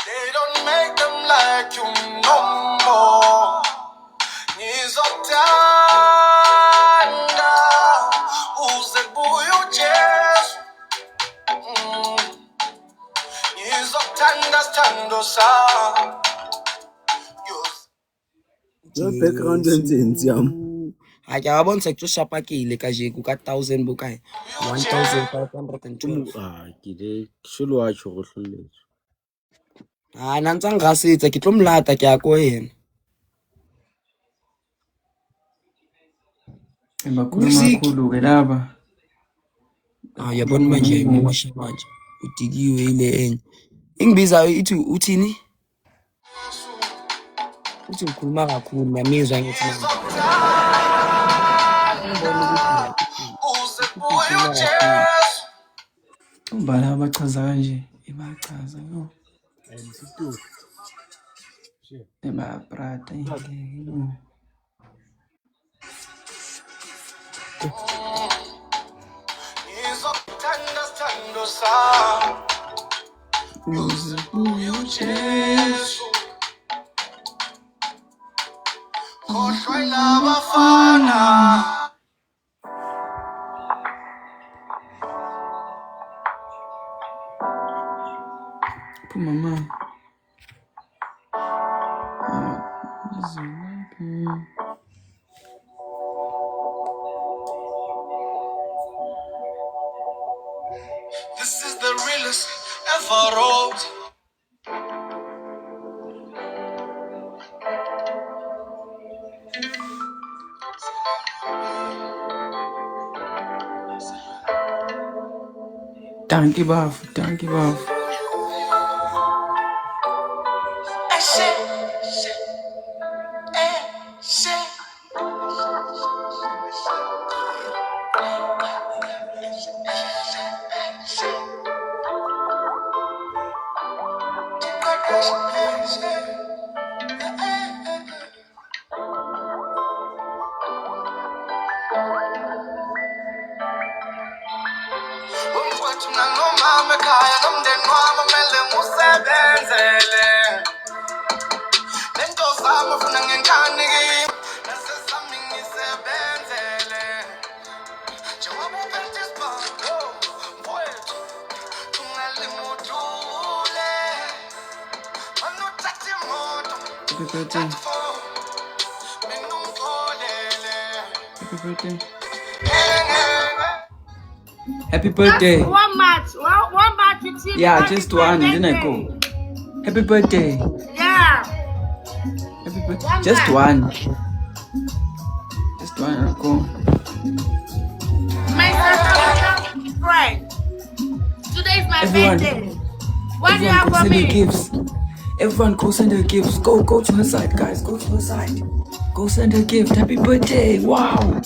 They don't make them like you no more. Ngizokuthanda uze kubuye uJesu. Ngizokuthanda sithando sakho. Your background and yam. I can want to shop like a jig, 1,000 bukai, 1,512. Kide shulu acho gohlule. Nantsang gasi it's a kitlom lata kya ko hen. Music. Yabon manje mushi manje. Utigiwe ile enye. Ingibiza itu uthini? Uthi ngikhuluma kakhulu ngiyamizwa ngithi manje. Uze kubuye uJesu. Umbala abachaza kanje ibachaza no ebaprata ingeke no Ngizokuthanda sithando sakho. Uze kubuye uJesu. Khohlwa labafana. mama. This is the realest ever wrote. Dankie baf. Umfowethu nanomama ekhaya nomndeni wami kumele ngiwusebenzele. Lento zami ufuna ngenkani kimi, nasesami ngisebenzele. Njengoba uphethe isibhamu, mfowethu, ungalimudule. Mana uthathe imoto, Happy birthday. mina ungitholele. Happy birthday. Happy birthday. One match with you. Yeah, just one. Then I go. Happy birthday. Yeah. Happy birthday. One Just match. one. Just one. I go. My sister, friend. Today is my Everyone. birthday. What do you Everyone have go for send your me? gifts. Everyone go send her gifts. Go to her side, guys. Go to her side. Go send her gift. Happy birthday. Wow.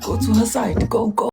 Go to her side. Go.